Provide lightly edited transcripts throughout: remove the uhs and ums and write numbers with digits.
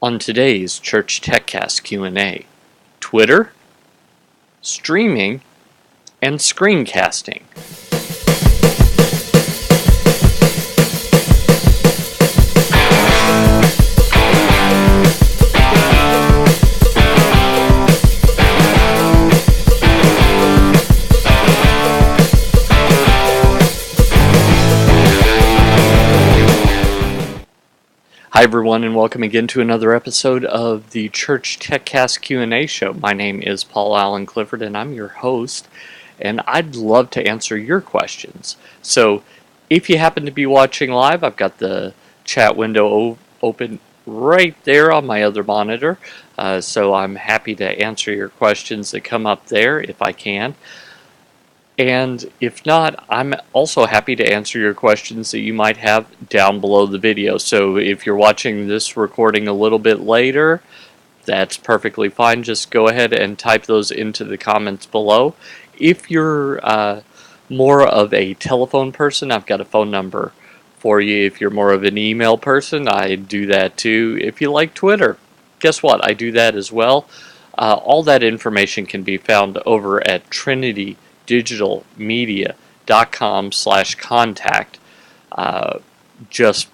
On today's Church TechCast Q&A, Twitter, streaming, and screencasting. Hi everyone, and welcome again to another episode of the Church TechCast Q&A show. My name is Paul Allen Clifford, and I'm your host, and I'd love to answer your questions. So if you happen to be watching live, I've got the chat window open right there on my other monitor, so I'm happy to answer your questions that come up there if I can. And if not, I'm also happy to answer your questions that you might have down below the video. So if you're watching this recording a little bit later, that's perfectly fine. Just go ahead and type those into the comments below. If you're more of a telephone person, I've got a phone number for you. If you're more of an email person, I do that too. If you like Twitter, guess what? I do that as well. All that information can be found over at trinitydigitalmedia.com/contact. Just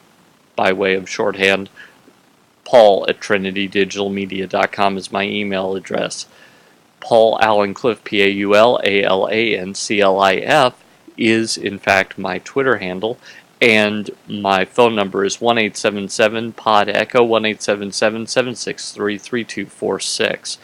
by way of shorthand, Paul at trinitydigitalmedia.com is my email address. Paul Allen Cliff, PaulAlanclif, is in fact my Twitter handle, and my phone number is 1-877-POD-ECHO, 1-877-763-3246.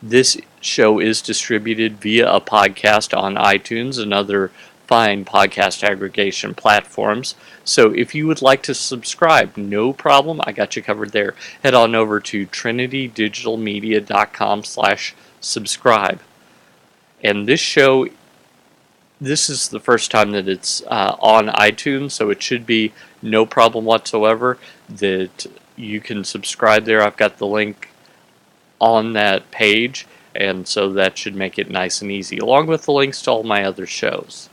This show is distributed via a podcast on iTunes and other fine podcast aggregation platforms. So if you would like to subscribe, no problem, I got you covered there. Head on over to trinitydigitalmedia.com/subscribe. And this show, this is the first time that it's on iTunes, so it should be no problem whatsoever that you can subscribe there. I've got the link on that page, and so that should make it nice and easy, along with the links to all my other shows.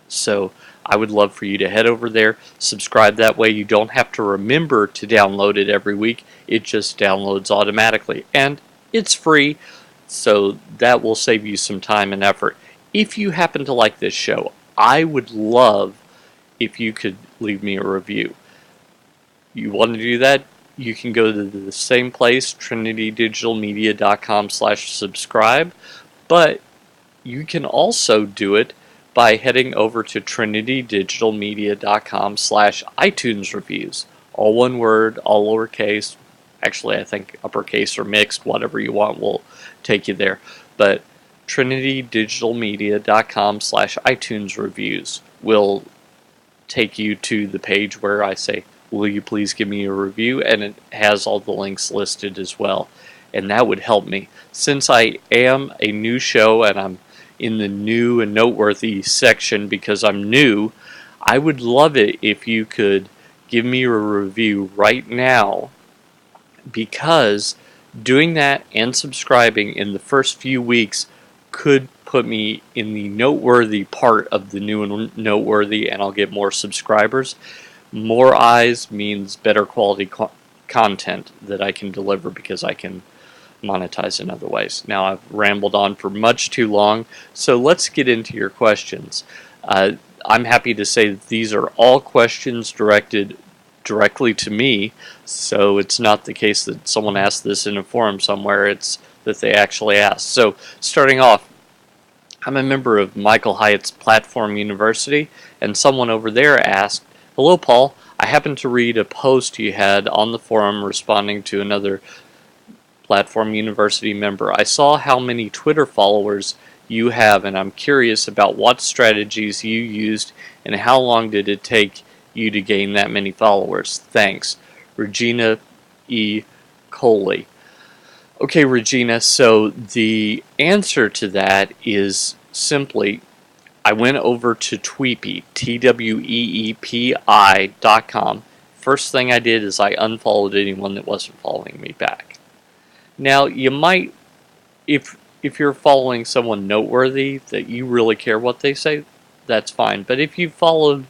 So I would love for you to head over there, subscribe. That way you don't have to remember to download it every week. It just downloads automatically, and it's free, so that will save you some time and effort. If you happen to like this show, I would love if you could leave me a review. You want to do that? You can go to the same place, trinitydigitalmedia.com/subscribe, but you can also do it by heading over to trinitydigitalmedia.com/iTunes reviews. All one word, all lowercase. Actually, I think uppercase or mixed, whatever you want will take you there. But trinitydigitalmedia.com/iTunes reviews will take you to the page where I say, will you please give me a review? And it has all the links listed as well. And that would help me. Since I am a new show and I'm in the new and noteworthy section because I'm new, I would love it if you could give me a review right now, because doing that and subscribing in the first few weeks could put me in the noteworthy part of the new and noteworthy, and I'll get more subscribers. More eyes means better quality content that I can deliver, because I can monetize in other ways. Now, I've rambled on for much too long, so let's get into your questions. I'm happy to say that these are all questions directed directly to me, so it's not the case that someone asked this in a forum somewhere, it's that they actually asked. So, starting off, I'm a member of Michael Hyatt's Platform University, and someone over there asked, "Hello, Paul. I happened to read a post you had on the forum responding to another Platform University member. I saw how many Twitter followers you have, and I'm curious about what strategies you used and how long did it take you to gain that many followers. Thanks. Regina E. Coley." Okay, Regina, so the answer to that is simply, I went over to Tweepy, TWEEPI.com. First thing I did is I unfollowed anyone that wasn't following me back. Now, you might, if you're following someone noteworthy that you really care what they say, that's fine. But if you followed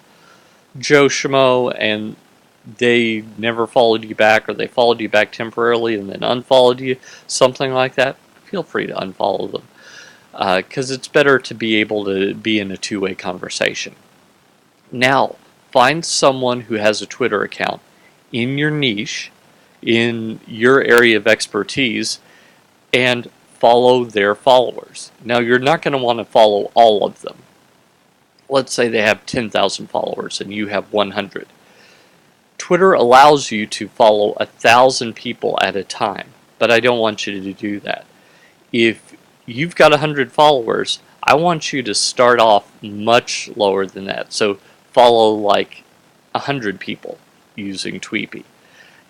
Joe Schmo and they never followed you back, or they followed you back temporarily and then unfollowed you, something like that, feel free to unfollow them. Because it's better to be able to be in a two-way conversation. Now, find someone who has a Twitter account in your niche, in your area of expertise, and follow their followers. Now, you're not going to want to follow all of them. Let's say they have 10,000 followers and you have 100. Twitter allows you to follow 1,000 people at a time, but I don't want you to do that. If you've got 100 followers, I want you to start off much lower than that. So follow like 100 people using Tweepy,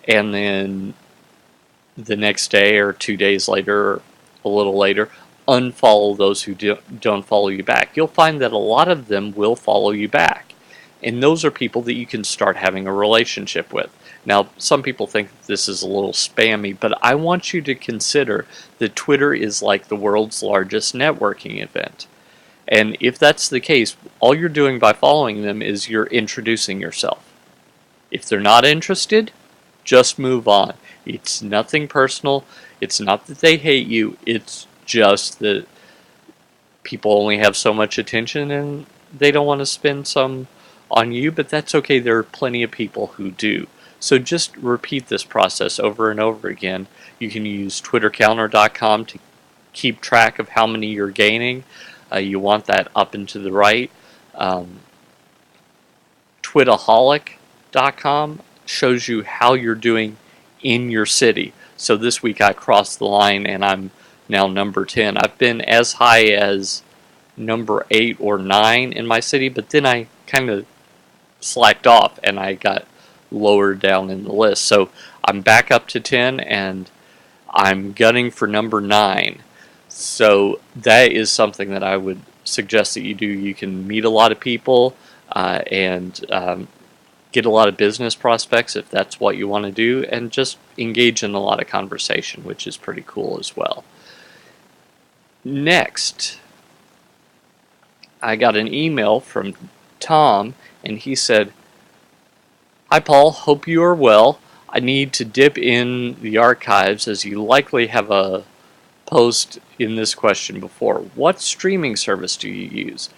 and then the next day or 2 days later or a little later, unfollow those who don't follow you back. You'll find that a lot of them will follow you back, and those are people that you can start having a relationship with. Now, some people think this is a little spammy, but I want you to consider that Twitter is like the world's largest networking event. And if that's the case, all you're doing by following them is you're introducing yourself. If they're not interested, just move on. It's nothing personal. It's not that they hate you. It's just that people only have so much attention and they don't want to spend some on you, but that's okay. There are plenty of people who do. So just repeat this process over and over again. You can use twittercounter.com to keep track of how many you're gaining. You want that up and to the right. Twitaholic.com shows you how you're doing in your city. So this week I crossed the line and I'm now number 10. I've been as high as number 8 or 9 in my city, but then I kind of slacked off and I got lower down in the list. So I'm back up to 10 and I'm gunning for number 9. So that is something that I would suggest that you do. You can meet a lot of people and get a lot of business prospects if that's what you want to do, and just engage in a lot of conversation, which is pretty cool as well. Next, I got an email from Tom, and he said, "Hi Paul, hope you are well. I need to dip in the archives as you likely have a post in this question before. What streaming service do you use?"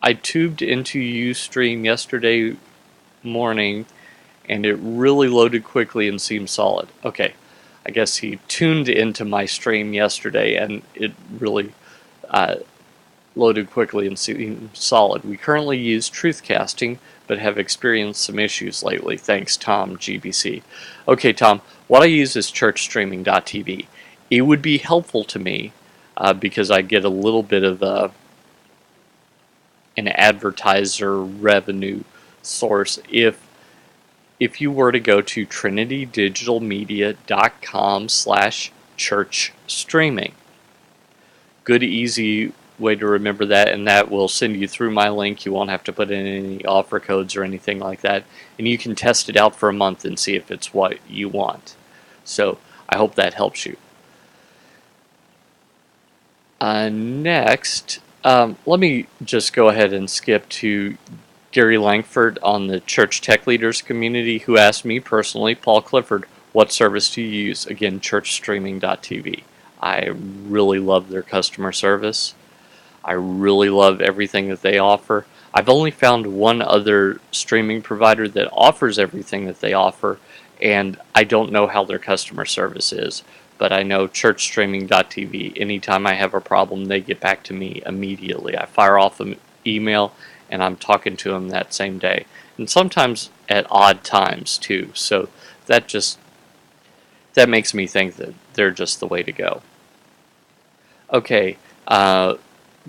I tubed into Ustream yesterday morning and it really loaded quickly and seemed solid. Okay, I guess he tuned into my stream yesterday and it really loaded quickly and seemed solid. We currently use Truthcasting but have experienced some issues lately. Thanks, Tom, GBC. Okay, Tom, what I use is churchstreaming.tv. It would be helpful to me because I get a little bit of an advertiser revenue source if you were to go to trinitydigitalmedia.com/churchstreaming. Good, easy way to remember that, and that will send you through my link. You won't have to put in any offer codes or anything like that, and you can test it out for a month and see if it's what you want. So I hope that helps you. Next, let me just go ahead and skip to Gary Lankford on the Church Tech Leaders community, who asked me personally, Paul Clifford, what service do you use? Again, churchstreaming.tv. I really love their customer service. I really love everything that they offer. I've only found one other streaming provider that offers everything that they offer, and I don't know how their customer service is. But I know churchstreaming.tv, anytime I have a problem, they get back to me immediately. I fire off an email and I'm talking to them that same day. And sometimes at odd times too. So that makes me think that they're just the way to go. Okay, guy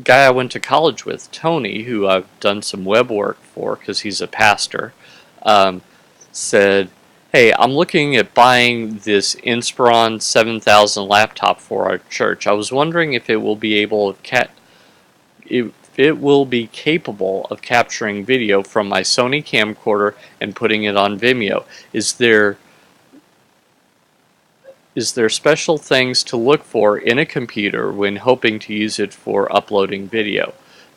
I went to college with, Tony, who I've done some web work for because he's a pastor, said, "Hey, I'm looking at buying this Inspirion 7000 laptop for our church. I was wondering if it will be capable of capturing video from my Sony Camcorder and putting it on Vimeo. Is there special things to look for in a computer when hoping to use it for uploading video?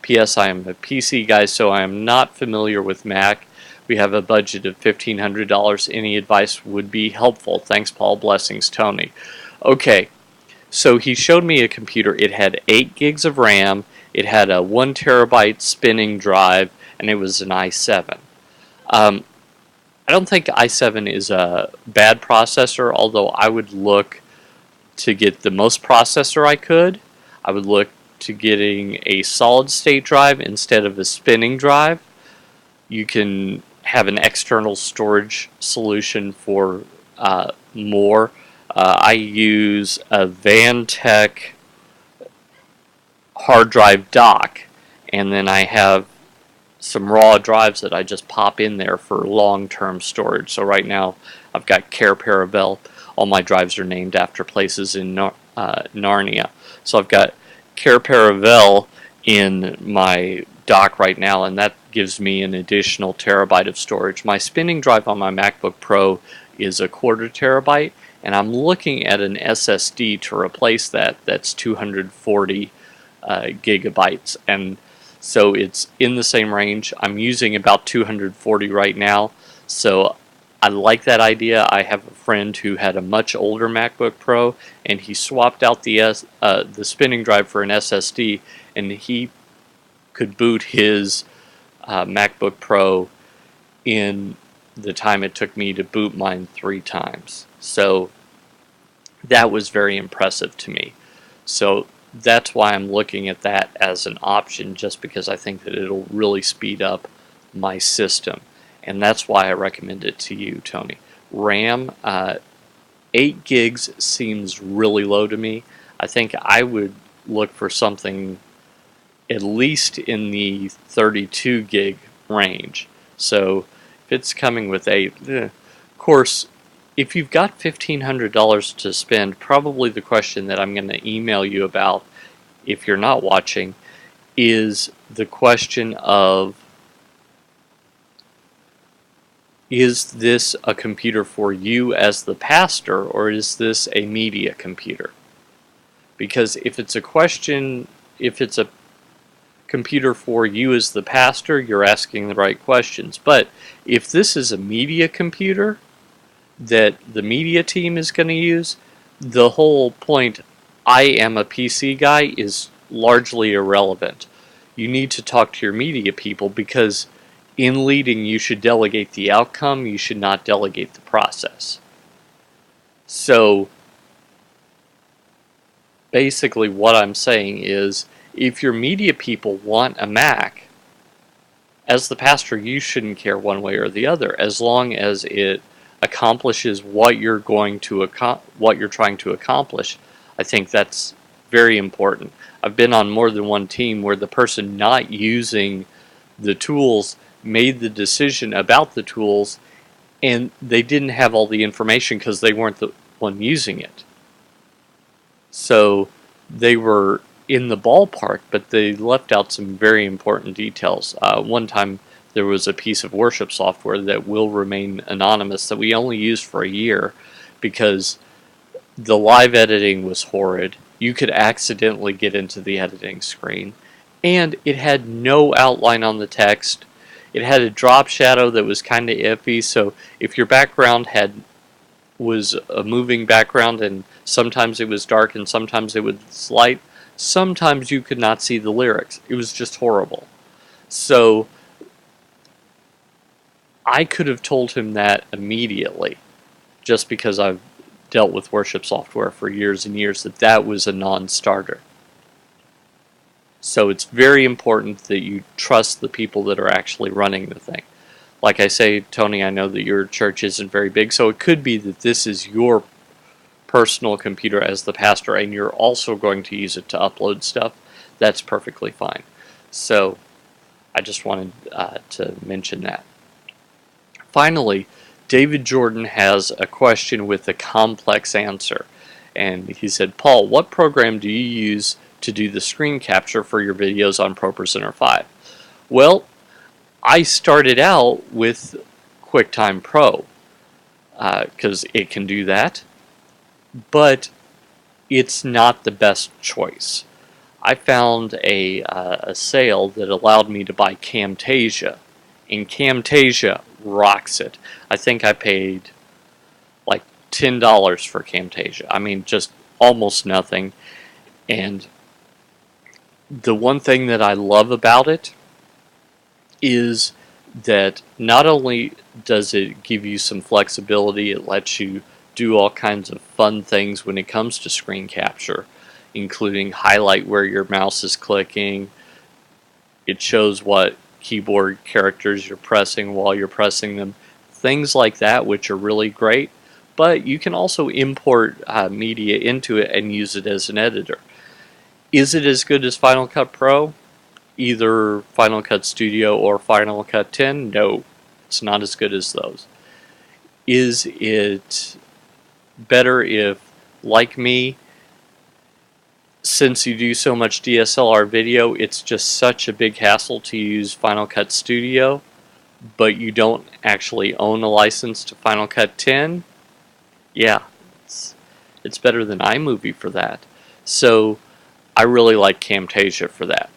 P.S. I am a PC guy, so I am not familiar with Mac. We have a budget of $1,500. Any advice would be helpful. Thanks, Paul. Blessings, Tony. Okay, so he showed me a computer. It had 8 gigs of RAM. It had a 1 terabyte spinning drive, and it was an i7. I don't think i7 is a bad processor, although I would look to get the most processor I could. I would look to getting a solid state drive instead of a spinning drive. You can have an external storage solution for more. I use a Vantech hard drive dock, and then I have some raw drives that I just pop in there for long-term storage. So right now I've got Care Paravel. All my drives are named after places in Narnia. So I've got Care Paravel in my dock right now, and that gives me an additional terabyte of storage. My spinning drive on my MacBook Pro is a 1/4 terabyte, and I'm looking at an SSD to replace that. That's 240 gigabytes, and so it's in the same range. I'm using about 240 right now, so I like that idea. I have a friend who had a much older MacBook Pro, and he swapped out the spinning drive for an SSD, and he could boot his MacBook Pro in the time it took me to boot mine 3 times. So that was very impressive to me. So that's why I'm looking at that as an option, just because I think that it'll really speed up my system. And that's why I recommend it to you, Tony. RAM, 8 gigs seems really low to me. I think I would look for something at least in the 32 gig range. So if it's coming with 8, of course, if you've got $1,500 to spend, probably the question that I'm going to email you about, if you're not watching, is the question of, is this a computer for you as the pastor, or is this a media computer? Because if it's a computer for you as the pastor, you're asking the right questions. But if this is a media computer that the media team is going to use, the whole point, I am a PC guy, is largely irrelevant. You need to talk to your media people, because in leading you should delegate the outcome, you should not delegate the process. So basically what I'm saying is, if your media people want a Mac, as the pastor you shouldn't care one way or the other, as long as it accomplishes what you're trying to accomplish. I think that's very important. I've been on more than one team where the person not using the tools made the decision about the tools, and they didn't have all the information because they weren't the one using it. So they were in the ballpark, but they left out some very important details. One time there was a piece of worship software that will remain anonymous that we only used for a year because the live editing was horrid. You could accidentally get into the editing screen, and it had no outline on the text. It had a drop shadow that was kind of iffy, so if your background was a moving background and sometimes it was dark and sometimes it was light, sometimes you could not see the lyrics. It was just horrible. So I could have told him that immediately, just because I've dealt with worship software for years and years, that was a non-starter. So it's very important that you trust the people that are actually running the thing. Like I say, Tony, I know that your church isn't very big, so it could be that this is your personal computer as the pastor and you're also going to use it to upload stuff. That's perfectly fine. So I just wanted to mention that. Finally, David Jordan has a question with a complex answer. And he said, Paul, what program do you use to do the screen capture for your videos on ProPresenter 5? Well, I started out with QuickTime Pro because it can do that, but it's not the best choice. I found a sale that allowed me to buy Camtasia, and Camtasia rocks it. I think I paid like $10 for Camtasia. I mean, just almost nothing. And the one thing that I love about it is that not only does it give you some flexibility, it lets you do all kinds of fun things when it comes to screen capture, including highlight where your mouse is clicking. It shows what keyboard characters you're pressing while you're pressing them, things like that, which are really great. But you can also import media into it and use it as an editor. Is it as good as Final Cut Pro? Either Final Cut Studio or Final Cut 10? No, it's not as good as those. Is it better if, like me, since you do so much DSLR video, it's just such a big hassle to use Final Cut Studio, but you don't actually own a license to Final Cut 10? Yeah, it's better than iMovie for that. So I really like Camtasia for that.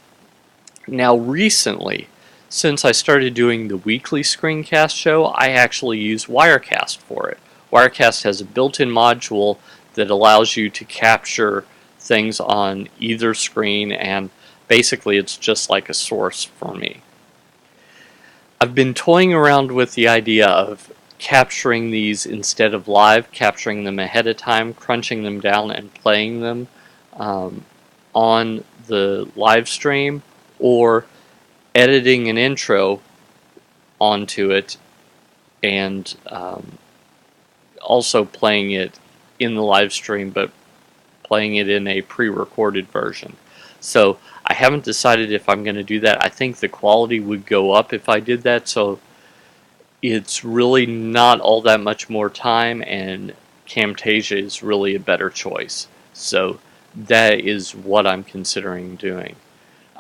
Now recently, since I started doing the weekly screencast show, I actually use Wirecast for it. Wirecast has a built-in module that allows you to capture things on either screen, and basically it's just like a source for me. I've been toying around with the idea of capturing these instead of live, capturing them ahead of time, crunching them down and playing them on the live stream, or editing an intro onto it and also playing it in the live stream, but playing it in a pre-recorded version. So I haven't decided if I'm going to do that. I think the quality would go up if I did that, so it's really not all that much more time, and Camtasia is really a better choice. So that is what I'm considering doing.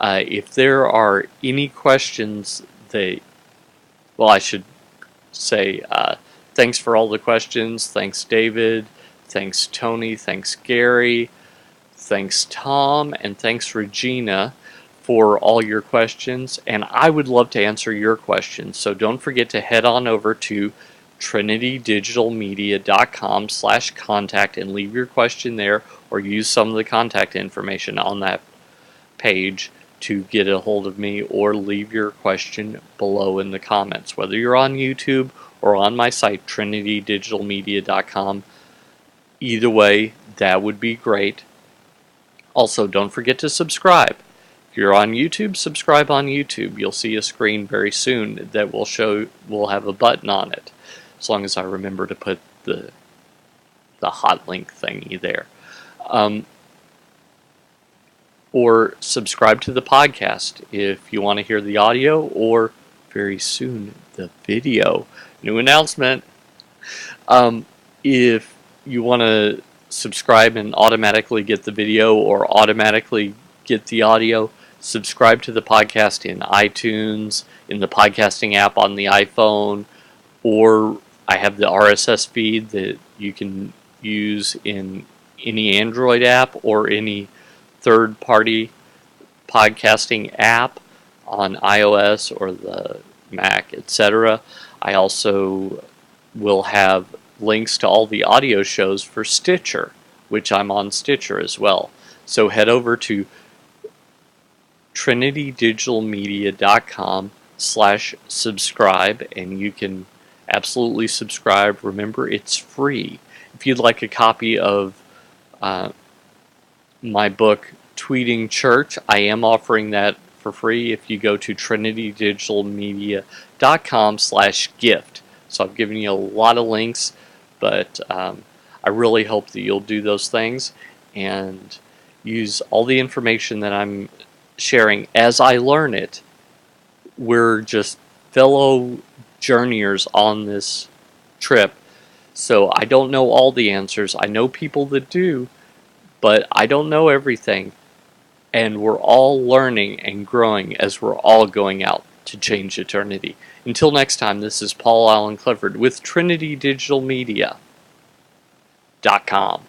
If there are any questions well, I should say thanks for all the questions. Thanks, David. Thanks, Tony. Thanks, Gary. Thanks, Tom. And thanks, Regina, for all your questions. And I would love to answer your questions. So don't forget to head on over to trinitydigitalmedia.com/contact and leave your question there, or use some of the contact information on that page to get a hold of me, or leave your question below in the comments, whether you're on YouTube or on my site, trinitydigitalmedia.com. Either way, that would be great. Also, don't forget to subscribe. If you're on YouTube, subscribe on YouTube. You'll see a screen very soon that will have a button on it, as long as I remember to put the hot link thingy there. Or subscribe to the podcast if you want to hear the audio, or very soon the video. New announcement. If you want to subscribe and automatically get the video or automatically get the audio, subscribe to the podcast in iTunes, in the podcasting app on the iPhone, or I have the RSS feed that you can use in any Android app or any third-party podcasting app on iOS or the Mac, etc. I also will have links to all the audio shows for Stitcher, which I'm on Stitcher as well. So head over to trinitydigitalmedia.com/subscribe and you can absolutely subscribe. Remember, it's free. If you'd like a copy of my book, Tweeting Church, I am offering that for free if you go to trinitydigitalmedia.com/gift. So I've given you a lot of links, but I really hope that you'll do those things and use all the information that I'm sharing as I learn it. We're just fellow journeyers on this trip, so I don't know all the answers. I know people that do, but I don't know everything, and we're all learning and growing as we're all going out to change eternity. Until next time, this is Paul Allen Clifford with trinitydigitalmedia.com.